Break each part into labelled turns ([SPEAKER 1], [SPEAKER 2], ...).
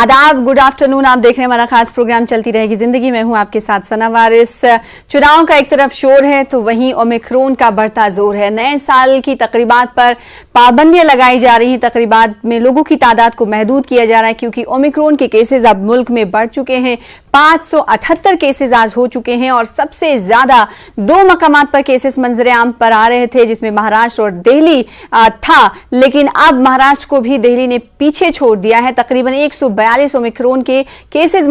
[SPEAKER 1] आदाब, good afternoon. आप देख रहे हैं हमारा खास प्रोग्राम चलती रहेगी जिंदगी। मैं हूं आपके साथ सना वारिस। चुनाव का एक तरफ शोर है तो वहीं ओमिक्रॉन का बढ़ता जोर है। नए साल की तकरीबात पर पाबंदियां लगाई जा रही हैं। तकरीबात में लोगों की तादाद को महदूद किया जा रहा है क्योंकि ओमिक्रॉन के केसेस अब मुल्क में बढ़ चुके हैं। 578 केसेस आज हो चुके हैं और सबसे ज्यादा 2 मकामात पर केसेस मंजर आम पर आ रहे थे, जिसमें महाराष्ट्र और दिल्ली था। लेकिन अब महाराष्ट्र को भी दिल्ली ने पीछे छोड़ दिया है। तकरीबन 142 ओमिक्रॉन के केसेस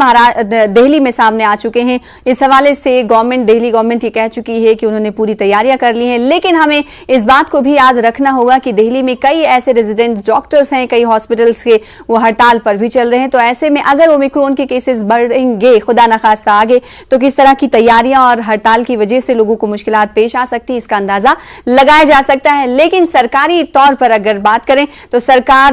[SPEAKER 1] दिल्ली में सामने आ चुके हैं। इस हवाले से दिल्ली गवर्नमेंट ये कह चुकी है कि उन्होंने पूरी तैयारियां कर ली हैं। लेकिन हमें इस बात को भी याद रखना होगा कि दिल्ली में कई ऐसे रेजिडेंट डॉक्टर्स हैं, कई हॉस्पिटल्स के वो हड़ताल पर भी चल रहे हैं। तो ऐसे में अगर ओमिक्रॉन के केसेस बढ़ेंगे, खुदा न खास्ता आगे, तो किस तरह की तैयारियां और हड़ताल की वजह से लोगों को मुश्किलात पेश आ सकती है, इसका अंदाजा लगाया जा सकता है। लेकिन सरकारी तौर पर अगर बात करें तो सरकार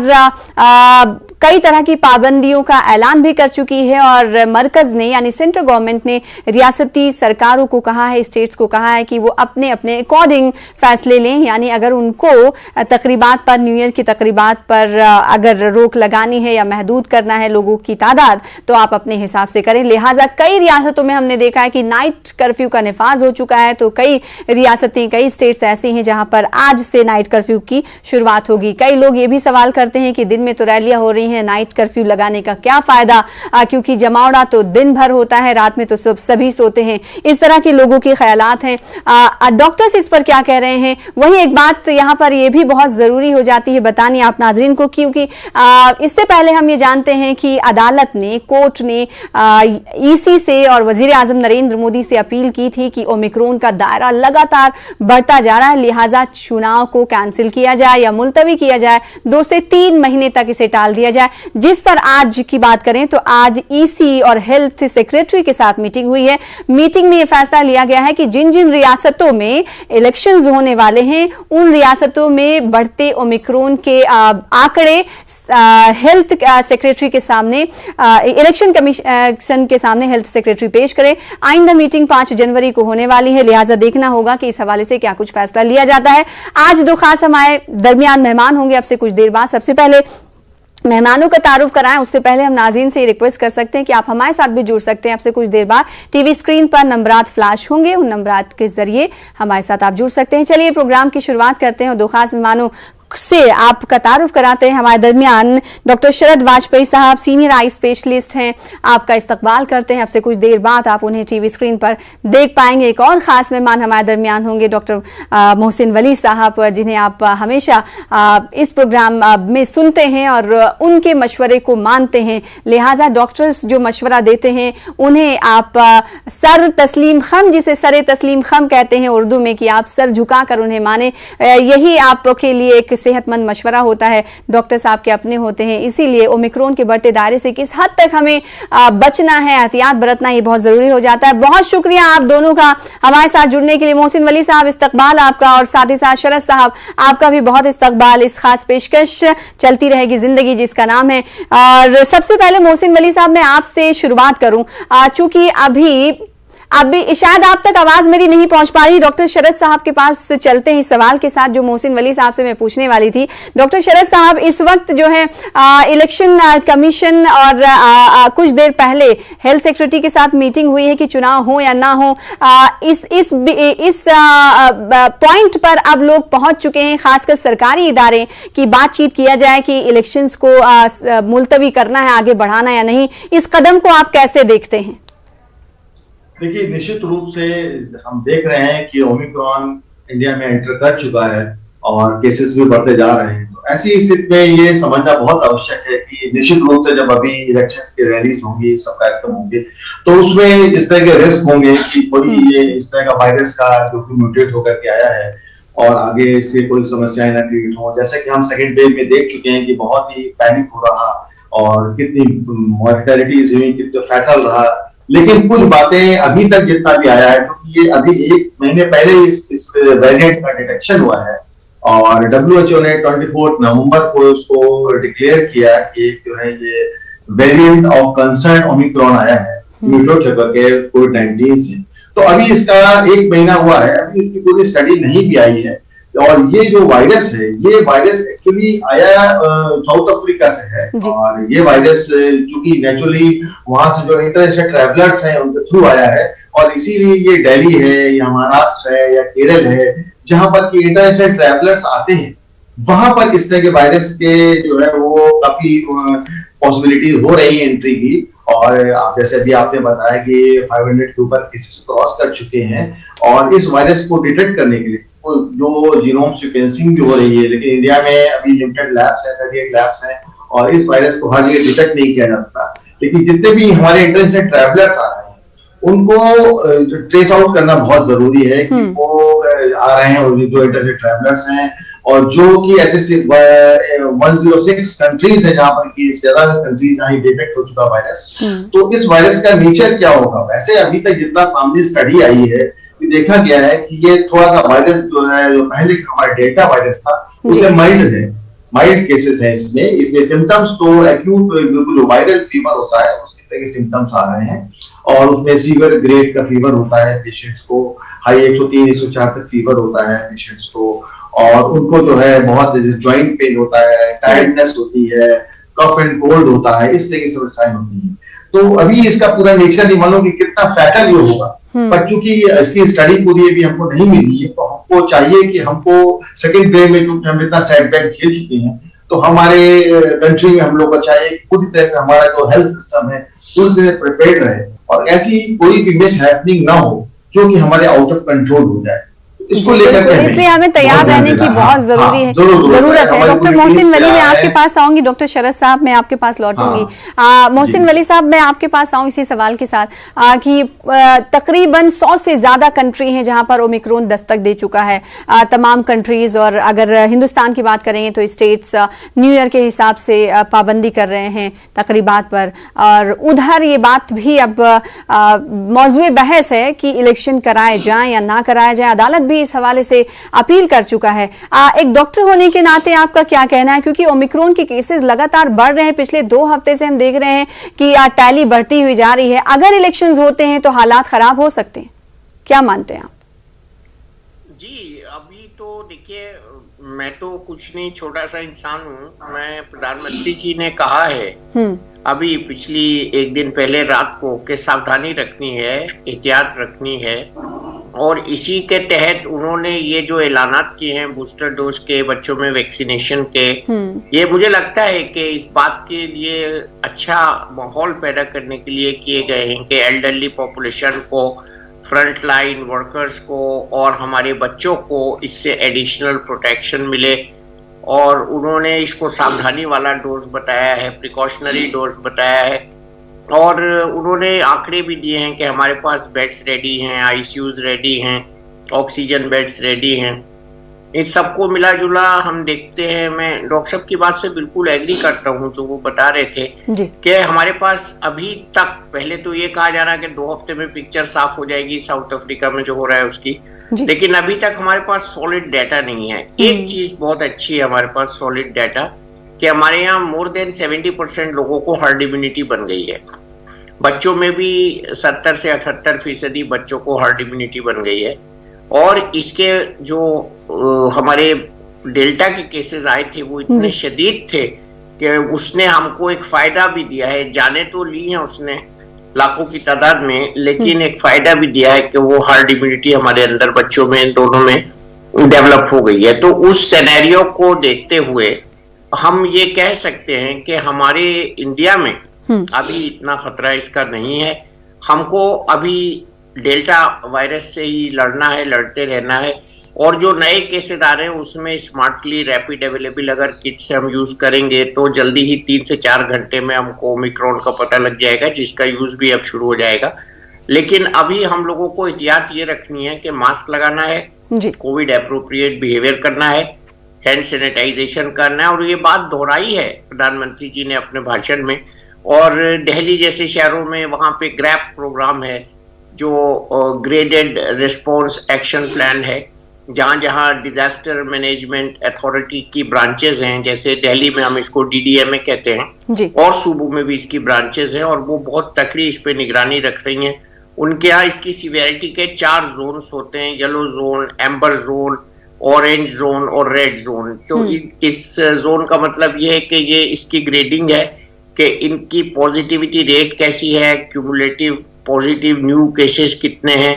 [SPEAKER 1] कई तरह की पाबंदियों का ऐलान भी कर चुकी है और मरकज ने यानी सेंट्रल गवर्नमेंट ने रियासती सरकारों को कहा है, स्टेट्स को कहा है कि वो अपने अपने अकॉर्डिंग फैसले लें। यानी अगर उनको तकरीबात पर, न्यू ईयर की तकरीबात पर अगर रोक लगानी है या महदूद करना है लोगों की तादाद, तो आप अपने हिसाब से करें। लिहाजा कई रियासतों में हमने देखा है कि नाइट कर्फ्यू का निफाज हो चुका है। तो कई रियासतें, कई स्टेट्स ऐसी हैं जहां पर आज से नाइट कर्फ्यू की शुरुआत होगी। कई लोग ये भी सवाल करते हैं कि दिन में तो रैलियां हो रही है, नाइट कर्फ्यू लगाने का क्या फायदा, क्योंकि जमावड़ा तो दिन भर होता है, रात में तो सभी सोते हैं। इस तरह के लोगों के ख्यालात हैं। डॉक्टर्स इस पर क्या कह रहे हैं, वही एक बात यहां पर यह भी बहुत जरूरी हो जाती है बतानी आप नाजरीन को, क्योंकि इससे पहले हम ये जानते हैं कि अदालत ने, कोर्ट ने ईसी से और वजीर आजम नरेंद्र मोदी से अपील की थी कि ओमिक्रॉन का दायरा लगातार बढ़ता जा रहा है, लिहाजा चुनाव को कैंसिल किया जाए या मुलतवी किया जाए, 2 से 3 महीने तक इसे टाल दिया जाए। जिस पर आज की बात करें तो आज ईसी और हेल्थ सेक्रेटरी के साथ मीटिंग हुई है। मीटिंग में यह फैसला लिया गया है कि जिन जिन रियासतों में इलेक्शंस होने वाले हैं उन रियासतों में बढ़ते ओमिक्रॉन के आंकड़े हेल्थ सेक्रेटरी के सामने, इलेक्शन कमीशन के सामने हेल्थ सेक्रेटरी पेश करें। आइंदा मीटिंग 5 जनवरी को होने वाली है, लिहाजा देखना होगा कि इस हवाले से क्या कुछ फैसला लिया जाता है। आज 2 खास हमारे दरमियान मेहमान होंगे अब से कुछ देर बाद। सबसे पहले मेहमानों का तारुफ कराएं, उससे पहले हम नाज़रीन से रिक्वेस्ट कर सकते हैं कि आप हमारे साथ भी जुड़ सकते हैं। आपसे कुछ देर बाद टीवी स्क्रीन पर नंबरात फ्लैश होंगे, उन नंबरात के जरिए हमारे साथ आप जुड़ सकते हैं। चलिए प्रोग्राम की शुरुआत करते हैं और 2 खास मेहमानों से आपका तारुफ कराते हैं। हमारे दरमियान डॉक्टर शरद वाजपेयी साहब सीनियर आई स्पेशलिस्ट हैं, आपका इस्तकबाल करते हैं। आपसे कुछ देर बाद आप उन्हें टीवी स्क्रीन पर देख पाएंगे। एक और खास मेहमान हमारे दरमियान होंगे डॉक्टर मोहसिन वली साहब, जिन्हें आप हमेशा इस प्रोग्राम में सुनते हैं और उनके मशवरे को मानते हैं। लिहाजा डॉक्टर्स जो मशवरा देते हैं उन्हें आप सर तस्लीम खम, जिसे सर तस्लीम खम कहते हैं उर्दू में, कि आप सर झुकाकर उन्हें माने, यही आपके लिए एक सेहतमंद मशवरा होता है। डॉक्टर साहब के अपने होते हैं, इसीलिए ओमिक्रॉन के बढ़ते दायरे से किस हद तक हमें बचना है, एहतियात बरतना ये बहुत जरूरी हो जाता है। बहुत शुक्रिया आप दोनों का हमारे साथ जुड़ने के लिए। मोहसिन वली साहब इस्तकबाल आपका, और साथ ही साथ शरद साहब आपका भी बहुत इस्तकबाल इस खास पेशकश चलती रहेगी जिंदगी जिसका नाम है। और सबसे पहले मोहसिन वली साहब मैं आपसे शुरुआत करूं, चूंकि अभी शायद आप तक आवाज मेरी नहीं पहुंच पा रही। डॉक्टर शरद साहब के पास चलते हैं इस सवाल के साथ जो मोहसिन वली साहब से मैं पूछने वाली थी। डॉक्टर शरद साहब, इस वक्त जो है इलेक्शन कमीशन और कुछ देर पहले हेल्थ सेक्रेटरी के साथ मीटिंग हुई है कि चुनाव हो या ना हो। इस पॉइंट पर अब लोग पहुंच चुके हैं, खासकर सरकारी इदारे, की बातचीत किया जाए कि इलेक्शंस को मुलतवी करना है, आगे बढ़ाना या नहीं। इस कदम को आप कैसे देखते हैं?
[SPEAKER 2] देखिए, निश्चित रूप से हम देख रहे हैं कि ओमिक्रॉन इंडिया में एंटर कर चुका है और केसेस भी बढ़ते जा रहे हैं। तो ऐसी स्थिति में ये समझना बहुत आवश्यक है कि निश्चित रूप से जब अभी इलेक्शंस की रैलीज होंगी, सब कार्यक्रम होंगे, तो उसमें इस तरह के रिस्क होंगे कि कोई ये इस तरह का वायरस का जो कि म्यूटेट होकर के आया है और आगे इससे कोई समस्याएं ना क्रिएट हो। जैसे कि हम सेकेंड वेव में देख चुके हैं कि बहुत ही पैनिक हो रहा और कितनी मॉर्टेलिटीज हुई, कितना फैटल रहा। लेकिन कुछ बातें अभी तक जितना भी आया है, क्योंकि ये अभी 1 महीने पहले इस वेरिएंट का डिटेक्शन हुआ है और WHO ने 24 नवंबर को उसको डिक्लेयर किया कि जो है ये वेरिएंट ऑफ कंसर्न ओमिक्रॉन आया है म्यूटेट होकर के कोविड-19 से। तो अभी इसका 1 महीना हुआ है, अभी इसकी पूरी स्टडी नहीं भी आई है। और ये जो वायरस है, ये वायरस एक्चुअली आया साउथ अफ्रीका से है, और ये वायरस जो कि नेचुरली वहां से जो इंटरनेशनल ट्रैवलर्स हैं उनके थ्रू आया है, और इसीलिए ये दिल्ली है या महाराष्ट्र है या केरल है जहां पर कि इंटरनेशनल ट्रैवलर्स आते हैं, वहां पर इस तरह के वायरस के जो है वो काफी पॉसिबिलिटी हो रही है एंट्री की। और आप जैसे अभी आपने बताया कि 500 के ऊपर केसेस क्रॉस कर चुके हैं, और इस वायरस को डिटेक्ट करने के लिए जो जीनोम सीक्वेंसिंग भी हो रही है, लेकिन इंडिया में अभी लिमिटेड लैब्स है, 38 लैब्स हैं, और इस वायरस को हर जगह डिटेक्ट नहीं किया जाता। लेकिन जितने भी हमारे इंटरनेशनल ट्रैवलर्स आ रहे हैं उनको ट्रेस आउट करना बहुत जरूरी है कि वो आ रहे हैं, जो इंटरनेशनल ट्रैवलर्स हैं, और जो कि ऐसे 106 कंट्रीज है जहां पर कि ज्यादा कंट्रीज जहां डिटेक्ट हो चुका वायरस। तो इस वायरस का नेचर क्या होगा? वैसे अभी तक जितना सामने स्टडी आई है, देखा गया है कि ये थोड़ा सा वायरस जो है, जो पहले हमारा डेल्टा वायरस था, उसमें माइल्ड है, माइल्ड केसेस है इसमें सिम्टम्स तो एक्यूट बिल्कुल वायरल फीवर होता है, उसके तरह के सिम्टम्स आ रहे हैं, और उसमें सीवियर ग्रेड का फीवर होता है पेशेंट्स को, हाई 103-104 तक फीवर होता है पेशेंट्स को, और उनको जो है बहुत जॉइंट पेन होता है, टायर्डनेस होती है, कफ एंड कोल्ड होता है, इस तरह की समस्याएं होती हैं। तो अभी इसका पूरा नेचर नहीं मालूम कि कितना फैटल ये होगा, पर चूंकि इसकी स्टडी पूरी अभी हमको नहीं मिली है, तो हमको चाहिए कि हमको सेकेंड वेव में क्योंकि हम इतना सेटबैक झेल चुके हैं, तो हमारे कंट्री में हम लोग को चाहिए पूरी तरह से हमारा जो हेल्थ सिस्टम है पूरी तरह प्रिपेयर्ड रहे, और ऐसी कोई भी मिस हैपनिंग ना हो जो कि हमारे आउट ऑफ कंट्रोल हो जाए।
[SPEAKER 1] इसलिए हमें तैयार रहने की बहुत जरूरत है। डॉक्टर मोहसिन वली, मैं आपके पास आऊंगी। डॉक्टर शरद साहब, मैं आपके पास लौटूंगी। मोहसिन वली साहब, मैं आपके पास आऊं इसी सवाल के साथ कि तकरीबन 100 से ज्यादा कंट्री हैं जहां पर ओमिक्रॉन दस्तक दे चुका है, तमाम कंट्रीज, और अगर हिंदुस्तान की बात करेंगे तो स्टेट्स न्यू ईयर के हिसाब से पाबंदी कर रहे हैं तकरीबात पर, और उधर ये बात भी अब मौजूए बहस है कि इलेक्शन कराए जाएं या ना कराया जाए। अदालत भी इस हवाले से अपील कर चुका है। एक डॉक्टर होने के नाते आपका क्या कहना है, क्योंकि ओमिक्रॉन के केसेस लगातार बढ़ रहे हैं, पिछले 2 हफ्ते से हम देख रहे हैं कि टैली बढ़ती हुई जा रही है, अगर इलेक्शंस होते हैं तो हालात खराब हो सकते हैं, क्या मानते हैं आप?
[SPEAKER 3] जी, अभी तो देखिए, मैं तो कुछ नहीं, छोटा सा इंसान हूँ। मैं प्रधानमंत्री जी ने कहा है अभी पिछली 1 दिन पहले रात को कि सावधानी रखनी है, एहतियात रखनी है, और इसी के तहत उन्होंने ये जो ऐलानात किए हैं बूस्टर डोज के, बच्चों में वैक्सीनेशन के, ये मुझे लगता है कि इस बात के लिए अच्छा माहौल पैदा करने के लिए किए गए हैं कि एल्डरली पॉपुलेशन को, फ्रंट लाइन वर्कर्स को और हमारे बच्चों को इससे एडिशनल प्रोटेक्शन मिले। और उन्होंने इसको सावधानी वाला डोज बताया है, प्रिकॉशनरी डोज बताया है, और उन्होंने आंकड़े भी दिए हैं कि हमारे पास बेड्स रेडी हैं, आईसीयूज रेडी हैं, ऑक्सीजन बेड्स रेडी हैं। इस सबको मिला जुला हम देखते हैं, मैं डॉक्टर साहब की बात से बिल्कुल एग्री करता हूं जो वो बता रहे थे कि हमारे पास अभी तक, पहले तो ये कहा जा रहा है कि 2 हफ्ते में पिक्चर साफ हो जाएगी साउथ अफ्रीका में जो हो रहा है उसकी, लेकिन अभी तक हमारे पास सॉलिड डाटा नहीं है। एक चीज बहुत अच्छी है हमारे पास सॉलिड डाटा, कि हमारे यहाँ मोर देन 70% लोगों को हर्ड इम्यूनिटी बन गई है। बच्चों में भी 70 से 78% बच्चों को हर्ड इम्यूनिटी बन गई है, और इसके जो हमारे डेल्टा के केसेस आए थे वो इतने शदीद थे कि उसने हमको एक फायदा भी दिया है। जाने तो ली है उसने लाखों की तादाद में, लेकिन एक फायदा भी दिया है कि वो हर्ड इम्यूनिटी हमारे अंदर बच्चों में, दोनों में डेवलप हो गई है। तो उस सिनेरियो को देखते हुए हम ये कह सकते हैं कि हमारे इंडिया में अभी इतना खतरा इसका नहीं है। हमको अभी डेल्टा वायरस से ही लड़ना है, लड़ते रहना है, और जो नए केसेस आ रहे हैं उसमें स्मार्टली रैपिड अवेलेबल अगर किट से हम यूज करेंगे तो जल्दी ही 3 से 4 घंटे में हमको ओमिक्रॉन का पता लग जाएगा, जिसका यूज भी अब शुरू हो जाएगा। लेकिन अभी हम लोगों को एहतियात ये रखनी है कि मास्क लगाना है, कोविड एप्रोप्रिएट बिहेवियर करना है, हैंड सैनिटाइजेशन करना है, और ये बात दोहराई है प्रधानमंत्री जी ने अपने भाषण में। और दिल्ली जैसे शहरों में वहाँ पे ग्रैप प्रोग्राम है, जो ग्रेडेड रिस्पॉन्स एक्शन प्लान है, जहाँ जहाँ डिजास्टर मैनेजमेंट अथॉरिटी की ब्रांचेस हैं, जैसे दिल्ली में हम इसको DDMA कहते हैं, और सूबों में भी इसकी ब्रांचेस हैं, और वो बहुत तकड़ी इस पे निगरानी रख रही हैं। उनके यहाँ इसकी सीवियरिटी के 4 जोन्स होते हैं, yellow zone, amber zone, orange zone और रेड जोन। तो इस जोन का मतलब ये है कि ये इसकी ग्रेडिंग है कि इनकी पॉजिटिविटी रेट कैसी है, क्यूमुलेटिव पॉजिटिव न्यू केसेस कितने हैं,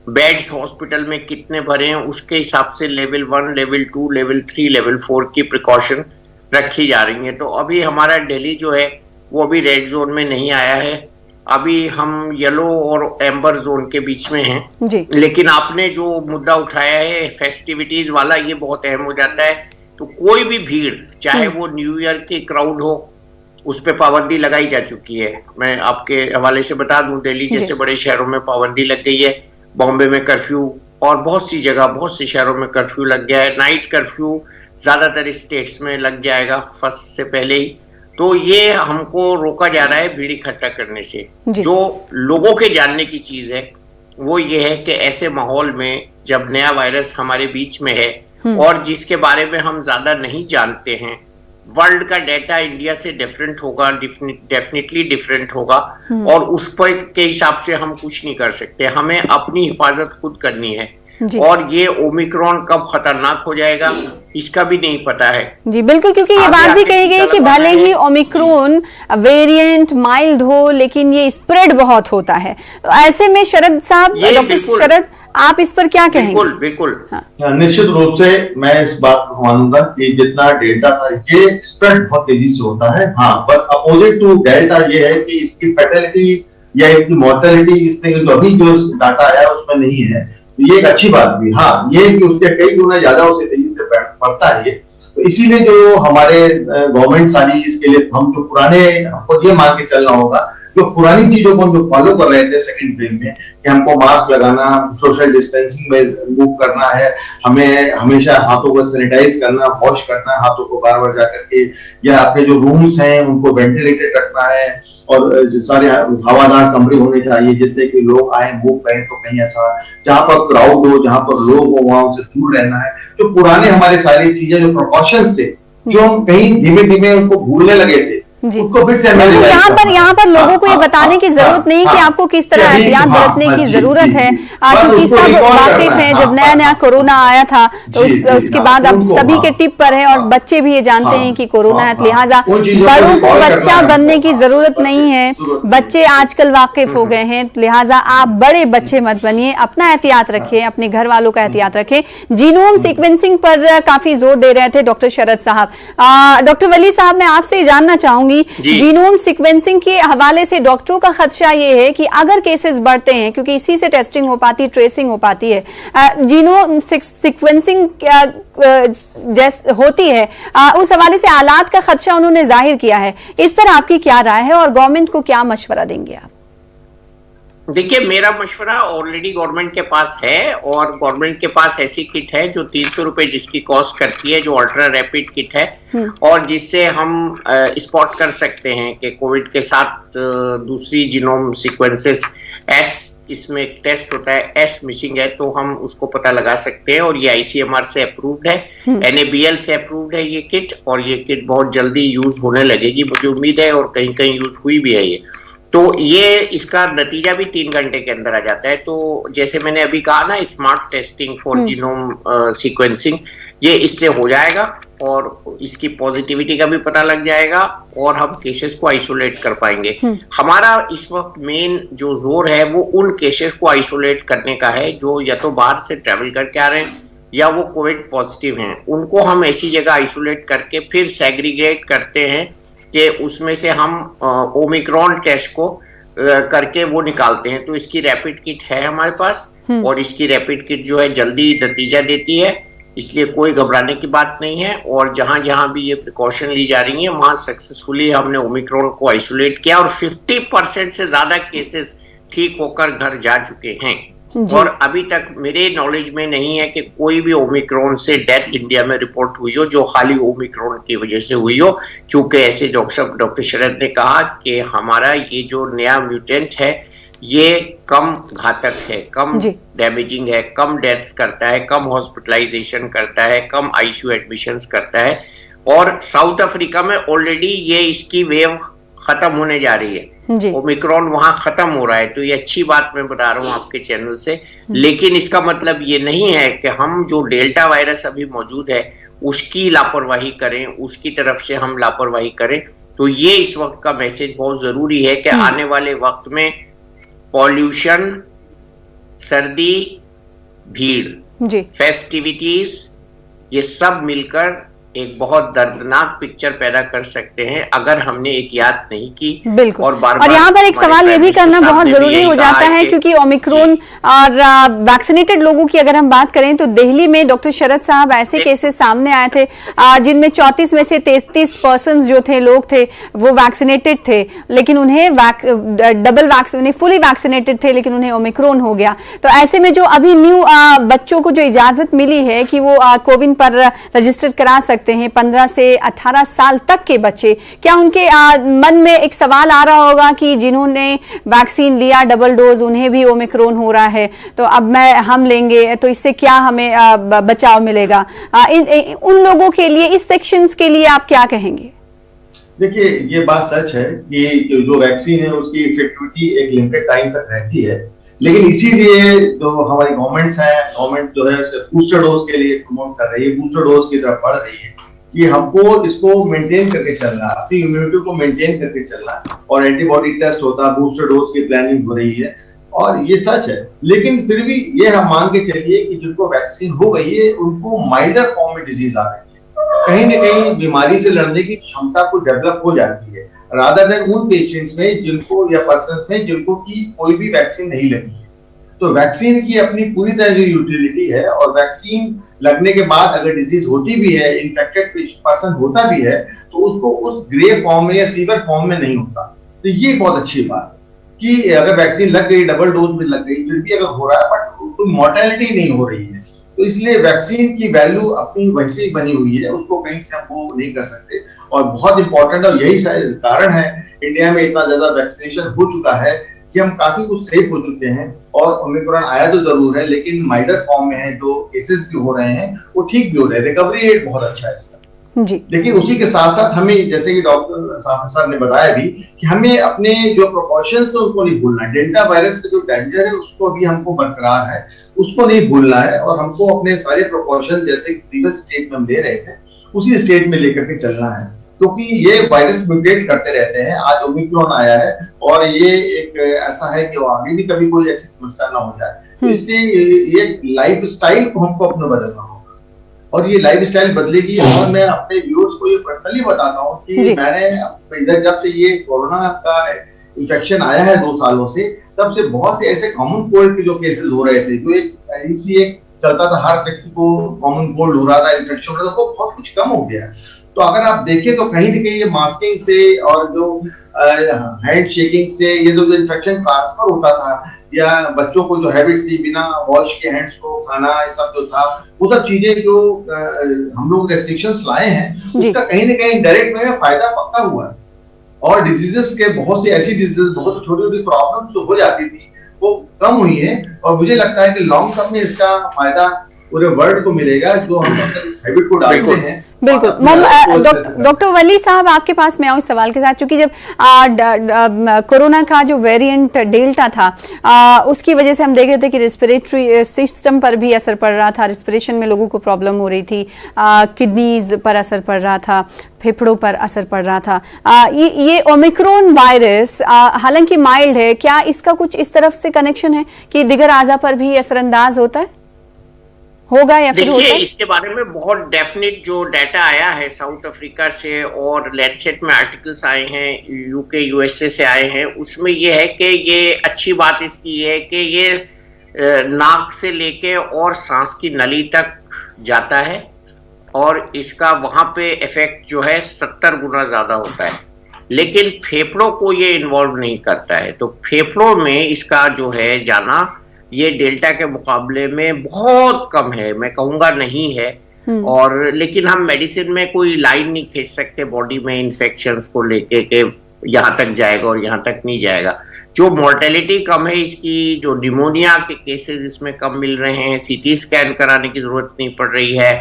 [SPEAKER 3] बेड्स हॉस्पिटल में कितने भरे हैं, उसके हिसाब से लेवल 1, लेवल 2, लेवल 3, लेवल 4 की प्रिकॉशन रखी जा रही है। तो अभी हमारा दिल्ली जो है वो अभी रेड जोन में नहीं आया है, अभी हम येलो और एम्बर जोन के बीच में हैं जी। लेकिन आपने जो मुद्दा उठाया है फेस्टिविटीज वाला, ये बहुत अहम हो जाता है। तो कोई भी भीड़, चाहे वो न्यू ईयर की क्राउड हो, उस पर पाबंदी लगाई जा चुकी है। मैं आपके हवाले से बता दूं, दिल्ली जैसे बड़े शहरों में पाबंदी लग गई है, बॉम्बे में कर्फ्यू और बहुत सी जगह, बहुत से शहरों में कर्फ्यू लग गया है। नाइट कर्फ्यू ज्यादातर स्टेट्स में लग जाएगा फर्स्ट से पहले ही। तो ये हमको रोका जा रहा है भीड़ इकट्ठा करने से। जो लोगों के जानने की चीज है वो ये है कि ऐसे माहौल में जब नया वायरस हमारे बीच में है और जिसके बारे में हम ज्यादा नहीं जानते हैं, वर्ल्ड का डेटा इंडिया से डिफरेंट होगा, डेफिनेटली डिफरेंट होगा, और उस पर के हिसाब से हम कुछ नहीं कर सकते। हमें अपनी हिफाजत खुद करनी है। और ये ओमिक्रॉन कब खतरनाक हो जाएगा इसका भी नहीं पता है
[SPEAKER 1] जी। बिल्कुल, क्योंकि ये बात भी कही गई कि भले ही ओमिक्रॉन वेरिएंट माइल्ड हो, लेकिन ये स्प्रेड बहुत होता है। तो ऐसे में शरद साहब, डॉक्टर शरद, आप इस पर क्या कहेंगे?
[SPEAKER 3] बिल्कुल बिल्कुल।
[SPEAKER 2] निश्चित रूप से मैं इस बात को मानूंगा कि जितना डेल्टा था ये स्प्रेड बहुत तेजी से होता है। हाँ, पर अपोजिट टू डेल्टा ये है कि इसकी फैटेलिटी या इसकी मॉर्टेलिटी इस तरह जो अभी जो डाटा आया उसमें नहीं है, तो ये एक अच्छी बात भी। हाँ, ये कि उसके कई गुना ज्यादा उसे तेजी से बढ़ता है। तो इसीलिए जो हमारे गवर्नमेंट सारी इसके लिए हम जो पुराने, हमको ये मान के चलना होगा, जो पुरानी चीजों को हम जो फॉलो कर रहे थे सेकंड वेव में, कि हमको मास्क लगाना, सोशल डिस्टेंसिंग में मूव करना है, हमें हमेशा हाथों को सैनिटाइज करना, वॉश करना हाथों को बार बार जाकर के, या अपने जो रूम्स हैं उनको वेंटिलेटेड रखना है, और सारे हवादार कमरे होने चाहिए जिससे कि लोग आए मूव करें तो कहीं ऐसा जहां पर क्राउड हो, जहां पर लोग हो, वहां से दूर रहना है। जो पुराने हमारे सारी चीजें जो प्रिकॉशंस थे, जो हम कहीं धीमे धीमे उनको भूलने लगे थे, उसको फिर से
[SPEAKER 1] यहाँ पर लोगों को ये बताने की जरूरत नहीं कि आपको किस तरह एहतियात बरतने की जरूरत है, क्योंकि सब वाकिफ हैं। जब नया नया कोरोना आया था तो उसके बाद अब सभी के टिप पर है, और बच्चे भी ये जानते हैं कि कोरोना है, लिहाजा बड़ों को बच्चा बनने की जरूरत नहीं है। बच्चे आजकल वाकिफ हो गए हैं, लिहाजा आप बड़े बच्चे मत बनिए, अपना एहतियात रखिए, अपने घर वालों का एहतियात रखें। जीनोम सीक्वेंसिंग पर काफी जोर दे रहे थे डॉक्टर शरद साहब। डॉक्टर वली साहब, मैं आपसे जानना चाहूंगी, जीनोम सीक्वेंसिंग के हवाले से डॉक्टरों का खदशा ये है कि अगर केसेस बढ़ते हैं, क्योंकि इसी से टेस्टिंग हो पाती, ट्रेसिंग हो पाती है, जीनोम सीक्वेंसिंग जैसे होती है, उस हवाले से आलात का खदशा उन्होंने जाहिर किया है। इस पर आपकी क्या राय है और गवर्नमेंट को क्या मशवरा देंगे आप?
[SPEAKER 3] देखिए, मेरा मशवरा ऑलरेडी गवर्नमेंट के पास है, और गवर्नमेंट के पास ऐसी किट है जो 300 रुपए जिसकी कॉस्ट करती है, जो अल्ट्रा रैपिड किट है, और जिससे हम स्पॉट कर सकते हैं कि कोविड के साथ दूसरी जीनोम सीक्वेंसेस एस, इसमें एक टेस्ट होता है, एस मिसिंग है तो हम उसको पता लगा सकते हैं, और ये ICMR से अप्रूव्ड है, NABL से अप्रूव्ड है ये किट, और ये किट बहुत जल्दी यूज होने लगेगी, मुझे उम्मीद है, और कहीं कहीं यूज हुई भी है ये। तो ये इसका नतीजा भी 3 घंटे के अंदर आ जाता है। तो जैसे मैंने अभी कहा ना, smart testing for genome sequencing, ये इससे हो जाएगा, और इसकी पॉजिटिविटी का भी पता लग जाएगा, और हम केसेस को आइसोलेट कर पाएंगे। हमारा इस वक्त मेन जो जोर है वो उन केसेस को आइसोलेट करने का है जो या तो बाहर से ट्रेवल करके आ रहे हैं या वो कोविड पॉजिटिव हैं। उनको हम ऐसी जगह आइसोलेट करके फिर सेग्रीगेट करते हैं कि उसमें से हम ओमिक्रॉन टेस्ट को करके वो निकालते हैं। तो इसकी रैपिड किट है हमारे पास, और इसकी रैपिड किट जो है जल्दी नतीजा देती है, इसलिए कोई घबराने की बात नहीं है। और जहां जहां भी ये प्रिकॉशन ली जा रही है वहां सक्सेसफुली हमने ओमिक्रॉन को आइसोलेट किया, और 50% से ज्यादा केसेस ठीक होकर घर जा चुके हैं। और अभी तक मेरे नॉलेज में नहीं है कि कोई भी ओमिक्रॉन से डेथ इंडिया में रिपोर्ट हुई हो जो खाली ओमिक्रॉन की वजह से हुई हो, क्योंकि ऐसे डॉक्टर शरद ने कहा कि हमारा ये जो नया म्यूटेंट है ये कम घातक है, कम डैमेजिंग है, कम डेथ्स करता है, कम हॉस्पिटलाइजेशन करता है, कम ICU एडमिशंस करता है। और साउथ अफ्रीका में ऑलरेडी ये इसकी वेव खत्म होने जा रही है, ओमिक्रॉन वहां खत्म हो रहा है, तो ये अच्छी बात मैं बता रहा हूँ आपके चैनल से। लेकिन इसका मतलब ये नहीं है कि हम जो डेल्टा वायरस अभी मौजूद है उसकी लापरवाही करें, उसकी तरफ से हम लापरवाही करें। तो ये इस वक्त का मैसेज बहुत जरूरी है कि आने वाले वक्त में पॉल्यूशन, सर्दी, भीड़, फेस्टिविटीज, ये सब मिलकर एक बहुत दर्दनाक पिक्चर पैदा कर सकते हैं अगर हमने एहतियात नहीं की।
[SPEAKER 1] बिल्कुल। और यहाँ पर एक सवाल ये भी करना बहुत जरूरी हो जाता है क्योंकि ओमिक्रॉन और वैक्सीनेटेड लोगों की अगर हम बात करें तो दिल्ली में डॉक्टर शरद साहब ऐसे केसेस सामने आए थे जिनमें 34 में से 33% जो थे लोग थे वो वैक्सीनेटेड थे, लेकिन उन्हें फुली वैक्सीनेटेड थे लेकिन उन्हें ओमिक्रॉन हो गया। तो ऐसे में जो अभी न्यू बच्चों को जो इजाजत मिली है कि वो कोविन पर रजिस्टर करा सकते हैं 15 से 18 साल तक के बच्चे, क्या उनके मन में एक सवाल आ रहा होगा कि जिन्होंने वैक्सीन लिया डबल डोज उन्हें भी ओमिक्रॉन हो रहा है तो अब हम लेंगे तो इससे क्या हमें बचाव मिलेगा? उन लोगों के लिए, इस सेक्शंस के लिए आप क्या कहेंगे?
[SPEAKER 2] देखिए, ये बात सच है कि जो वैक्सीन है उसकी इफेक्टिविटी एक लिमिटेड टाइम तक रहती है, लेकिन इसीलिए जो हमारी गवर्नमेंट जो है बूस्टर डोज के लिए प्रमोट कर रही है, बूस्टर डोज की तरफ बढ़ रही है कि हमको इसको मेंटेन करके चलना, अपनी इम्यूनिटी को मेंटेन करके चलना, और एंटीबॉडी टेस्ट होता है, बूस्टर डोज की प्लानिंग हो रही है, और ये सच है। लेकिन फिर भी ये हम मान के चलिए कि जिनको वैक्सीन हो गई है उनको माइल्डर फॉर्म में डिजीज आ रही है, कहीं ना कहीं बीमारी से लड़ने की क्षमता को डेवलप हो जाती है, रादर देन उन पेशेंट्स में जिनको या पर्सन्स में जिनको की कोई भी वैक्सीन नहीं लगी है। तो वैक्सीन की अपनी पूरी तरह से यूटिलिटी है, और वैक्सीन लगने के बाद अगर डिजीज होती भी है, इन्फेक्टेड पर्सन होता भी है, तो उसको उस ग्रे फॉर्म में या सीवियर फॉर्म में नहीं होता। तो ये बहुत अच्छी बात कि अगर वैक्सीन लग गई, डबल डोज में लग गई, फिर भी अगर हो रहा है बट कोई मोर्टेलिटी नहीं हो रही है। तो इसलिए वैक्सीन की वैल्यू अपनी वैसे ही बनी हुई है, उसको कहीं से हम वो नहीं कर सकते, और बहुत इंपॉर्टेंट, और यही शायद कारण है इंडिया में इतना ज्यादा वैक्सीनेशन हो चुका है कि हम काफी कुछ सेफ हो चुके हैं। और ओमिक्रॉन आया तो जरूर है लेकिन माइल्डर फॉर्म में है, जो केसेस भी हो रहे हैं वो ठीक भी हो रहे हैं, रिकवरी रेट बहुत अच्छा है इसका जी। लेकिन उसी के साथ साथ हमें, जैसे कि डॉक्टर साहब ने बताया भी, कि हमें अपने जो प्रिकॉशंस है उसको नहीं भूलना है। डेल्टा वायरस का जो डेंजर है उसको भी हमको बरकरार है, उसको नहीं भूलना है, और हमको अपने सारे प्रिकॉशन जैसे प्रीवियस स्टेट में हम ले रहे थे उसी स्टेट में लेकर के चलना है, क्योंकि ये वायरस म्यूटेट करते रहते हैं। आज ओमिक्रॉन आया है और ये एक ऐसा है कि आगे भी कभी कोई ऐसी समस्या ना हो जाए, तो इसलिए ये लाइफ स्टाइल को हमको अपना बदलना होगा, और ये लाइफ स्टाइल बदलेगी। और मैं अपने व्यूअर्स को ये पर्सनली बताता हूँ कि मैंने इधर जब से ये कोरोना का इन्फेक्शन आया है 2 सालों से, तब से बहुत से ऐसे कॉमन कोल्ड के जो केसेस हो रहे थे, जो एक चलता था, हर व्यक्ति को कॉमन कोल्ड हो रहा था, इन्फेक्शन हो रहा था, वो बहुत कुछ कम हो गया। तो अगर आप देखें तो कहीं ना कहीं ये मास्किंग से और जो हैंड शेकिंग से ये जो इन्फेक्शन ट्रांसफर होता था, या बच्चों को जो हैबिट थी बिना वॉश के हैंड्स को खाना, ये सब जो था, वो सब चीजें जो हम लोग रेस्ट्रिक्शंस लाए हैं, उसका कहीं ना कहीं डायरेक्ट में फायदा पक्का हुआ है। और डिजीजेस के बहुत सी ऐसी डिजीजेस, बहुत छोटी छोटी प्रॉब्लम जो हो जाती थी वो कम हुई है, और मुझे लगता है कि लॉन्ग टर्म में इसका फायदा पूरे वर्ल्ड को मिलेगा जो हम अगर इस हैबिट को डालते हैं।
[SPEAKER 1] बिल्कुल। डॉक्टर वली साहब, आपके पास मैं आऊँ इस सवाल के साथ, क्योंकि जब कोरोना का जो वेरिएंट डेल्टा था उसकी वजह से हम देख रहे थे कि रेस्पिरेटरी सिस्टम पर भी असर पड़ रहा था, रेस्पिरेशन में लोगों को प्रॉब्लम हो रही थी, किडनीज पर असर पड़ रहा था, फेफड़ों पर असर पड़ रहा था। ये ओमिक्रॉन वायरस हालांकि माइल्ड है, क्या इसका कुछ इस तरफ से कनेक्शन है कि दिगर आज़ा पर भी असरअंदाज होता है, होगा या फिर होता है?
[SPEAKER 3] इसके बारे में बहुत डेफिनेट जो डाटा आया है साउथ अफ्रीका से, और लैंसेट में आर्टिकल्स आए हैं, यूके यूएसए से आए हैं, उसमें ये है कि ये अच्छी बात इसकी है कि ये नाक से लेके और सांस की नली तक जाता है, और इसका वहां पे इफेक्ट जो है 70 गुना ज्यादा होता है, लेकिन फेफड़ों को ये इन्वॉल्व नहीं करता है। तो फेफड़ों में इसका जो है जाना ये डेल्टा के मुकाबले में बहुत कम है, मैं कहूँगा नहीं है। और लेकिन हम मेडिसिन में कोई लाइन नहीं खींच सकते बॉडी में इन्फेक्शंस को लेके कि यहाँ तक जाएगा और यहाँ तक नहीं जाएगा। जो मोर्टेलिटी कम है इसकी, जो निमोनिया के केसेस इसमें कम मिल रहे हैं, सीटी स्कैन कराने की जरूरत नहीं पड़ रही है,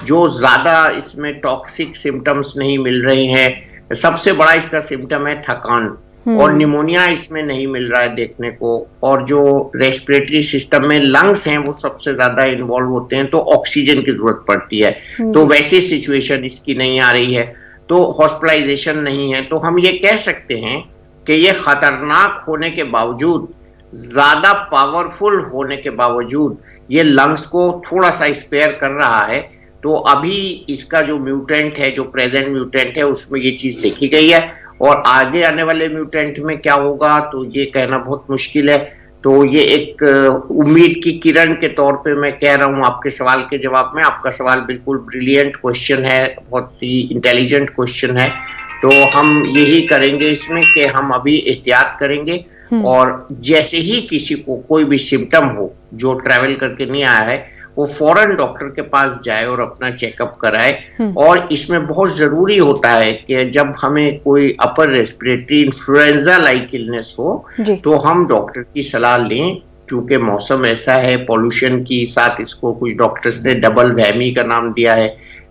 [SPEAKER 3] जो ज्यादा इसमें टॉक्सिक सिम्टम्स नहीं मिल रहे हैं, सबसे बड़ा इसका सिम्टम है थकान, और निमोनिया इसमें नहीं मिल रहा है देखने को। और जो रेस्पिरेटरी सिस्टम में लंग्स हैं वो सबसे ज्यादा इन्वॉल्व होते हैं, तो ऑक्सीजन की जरूरत पड़ती है। तो वैसी सिचुएशन इसकी नहीं आ रही है, तो हॉस्पिटलाइजेशन नहीं है। तो हम ये कह सकते हैं कि ये खतरनाक होने के बावजूद, ज्यादा पावरफुल होने के बावजूद, ये लंग्स को थोड़ा सा स्पेयर कर रहा है। तो अभी इसका जो म्यूटेंट है, जो प्रेजेंट म्यूटेंट है, उसमें ये चीज देखी गई है। और आगे आने वाले म्यूटेंट में क्या होगा तो ये कहना बहुत मुश्किल है। तो ये एक उम्मीद की किरण के तौर पे मैं कह रहा हूँ आपके सवाल के जवाब में। आपका सवाल बिल्कुल ब्रिलियंट क्वेश्चन है, बहुत ही इंटेलिजेंट क्वेश्चन है। तो हम यही करेंगे इसमें कि हम अभी एहतियात करेंगे, और जैसे ही किसी को कोई भी सिम्टम हो जो ट्रैवल करके नहीं आया है, वो फौरन डॉक्टर के पास जाए और अपना चेकअप कराए। और इसमें बहुत जरूरी होता है कि जब हमें कोई upper respiratory influenza like illness हो तो हम डॉक्टर की सलाह लें, क्योंकि मौसम ऐसा है, पॉल्यूशन की साथ इसको कुछ डॉक्टर्स ने डबल वहमी का नाम दिया है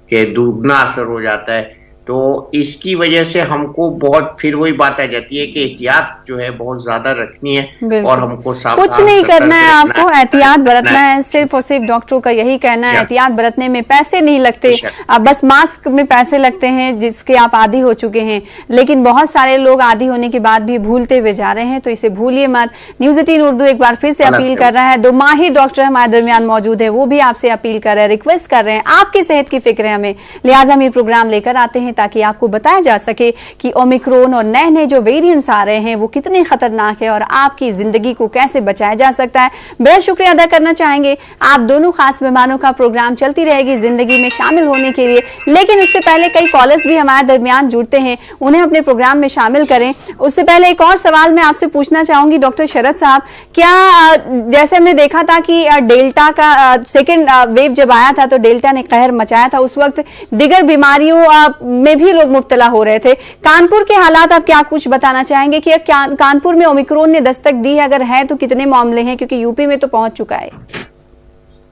[SPEAKER 3] कि दुगना असर हो जाता है। तो इसकी वजह से हमको बहुत फिर वही बात आ जाती है कि एहतियात जो है बहुत ज्यादा रखनी है, और हमको सावधान
[SPEAKER 1] कुछ नहीं करना है, आपको एहतियात बरतना है। सिर्फ और सिर्फ डॉक्टरों का यही कहना है, एहतियात बरतने में पैसे नहीं लगते, बस मास्क में पैसे लगते हैं जिसके आप आदी हो चुके हैं। लेकिन बहुत सारे लोग आदी होने के बाद भी भूलते हुए जा रहे हैं, तो इसे भूलिए मत। न्यूज़ 18 उर्दू एक बार फिर से अपील कर रहा है, 2 माहिर डॉक्टर हमारे दरमियान मौजूद है, वो भी आपसे अपील कर रहे हैं, रिक्वेस्ट कर रहे हैं, आपकी सेहत की फिक्र है हमें, लिहाजा हम ये प्रोग्राम लेकर आते हैं ताकि आपको बताया जा सके कि ओमिक्रॉन और नए नए जो वेरिएंट्स आ रहे हैं वो कितने खतरनाक है और आपकी जिंदगी को कैसे बचाया जा सकता है। बेहद शुक्रिया अदा करना चाहेंगे आप दोनों खास मेहमानों का। प्रोग्राम चलती रहेगी जिंदगी में शामिल होने के लिए, लेकिन उससे पहले कई कॉलर्स भी हमारे दरमियान जुड़ते हैं, उन्हें अपने प्रोग्राम में शामिल करें। उससे पहले एक और सवाल मैं आपसे पूछना चाहूंगी डॉक्टर शरद साहब, क्या जैसे हमने देखा था कि डेल्टा का सेकेंड वेव जब आया था तो डेल्टा ने कहर मचाया था, उस वक्त दिगर बीमारियों में भी लोग मुब्तला हो रहे थे। कानपुर के हालात आप क्या कुछ बताना चाहेंगे कि कानपुर में ओमिक्रॉन ने दस्तक दी है, अगर है तो कितने मामले हैं, क्योंकि यूपी में तो पहुंच चुका है।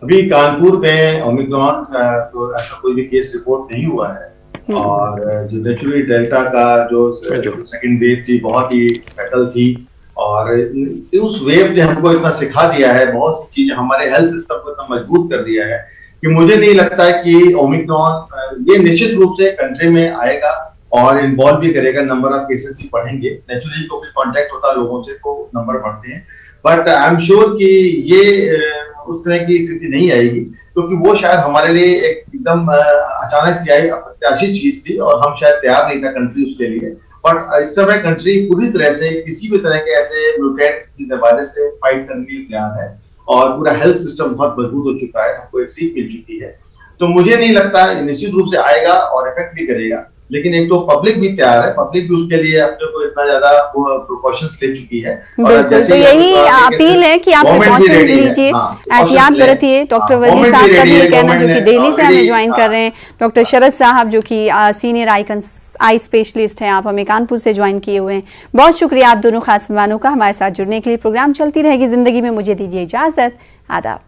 [SPEAKER 2] अभी कानपुर में ओमिक्रॉन तो ऐसा कोई भी केस रिपोर्ट नहीं हुआ है, और जो नेचुरली डेल्टा का जो सेकंड वेव थी बहुत ही फैटल थी, और उस वेव ने हमको इतना सिखा दिया है, बहुत सी चीजें हमारे हेल्थ सिस्टम को इतना मजबूत कर दिया है कि मुझे नहीं लगता है कि ओमिक्रॉन ये निश्चित रूप से कंट्री में आएगा और इन्वॉल्व भी करेगा, नंबर ऑफ केसेस भी बढ़ेंगे। नेचुरली तो कांटेक्ट होता है लोगों से तो नंबर बढ़ते हैं, बट आई एम श्योर कि ये उस तरह की स्थिति नहीं आएगी, क्योंकि वो शायद हमारे लिए एकदम अचानक से आई अप्रत्याशित चीज थी और हम शायद तैयार नहीं था कंट्री उसके लिए। बट इस समय कंट्री पूरी तरह से किसी भी तरह के ऐसे म्यूटेंट किसी वायरस से फाइट करने के लिए तैयार है, और पूरा हेल्थ सिस्टम बहुत मजबूत हो चुका है, हमको एक सीख मिल चुकी है। तो मुझे नहीं लगता निश्चित रूप से आएगा और इफेक्ट भी करेगा, लेकिन एक तो पब्लिक भी तैयार है, पब्लिक भी उसके लिए अपने को इतना ज्यादा प्रिकॉशंस ले चुकी है। और
[SPEAKER 1] तो यही अपील है कि आप प्रिकॉशंस लीजिए, एहतियात बरतिए। डॉक्टर वली साहब का भी कहना, जो कि दिल्ली से हमें ज्वाइन कर रहे हैं, डॉक्टर शरद साहब जो कि सीनियर आई स्पेशलिस्ट हैं, आप हमें कानपुर से ज्वाइन किए हुए हैं। बहुत शुक्रिया आप दोनों खास मेहमानों का हमारे साथ जुड़ने के लिए। प्रोग्राम चलती रहेगी जिंदगी में, मुझे दीजिए इजाजत, आदाब।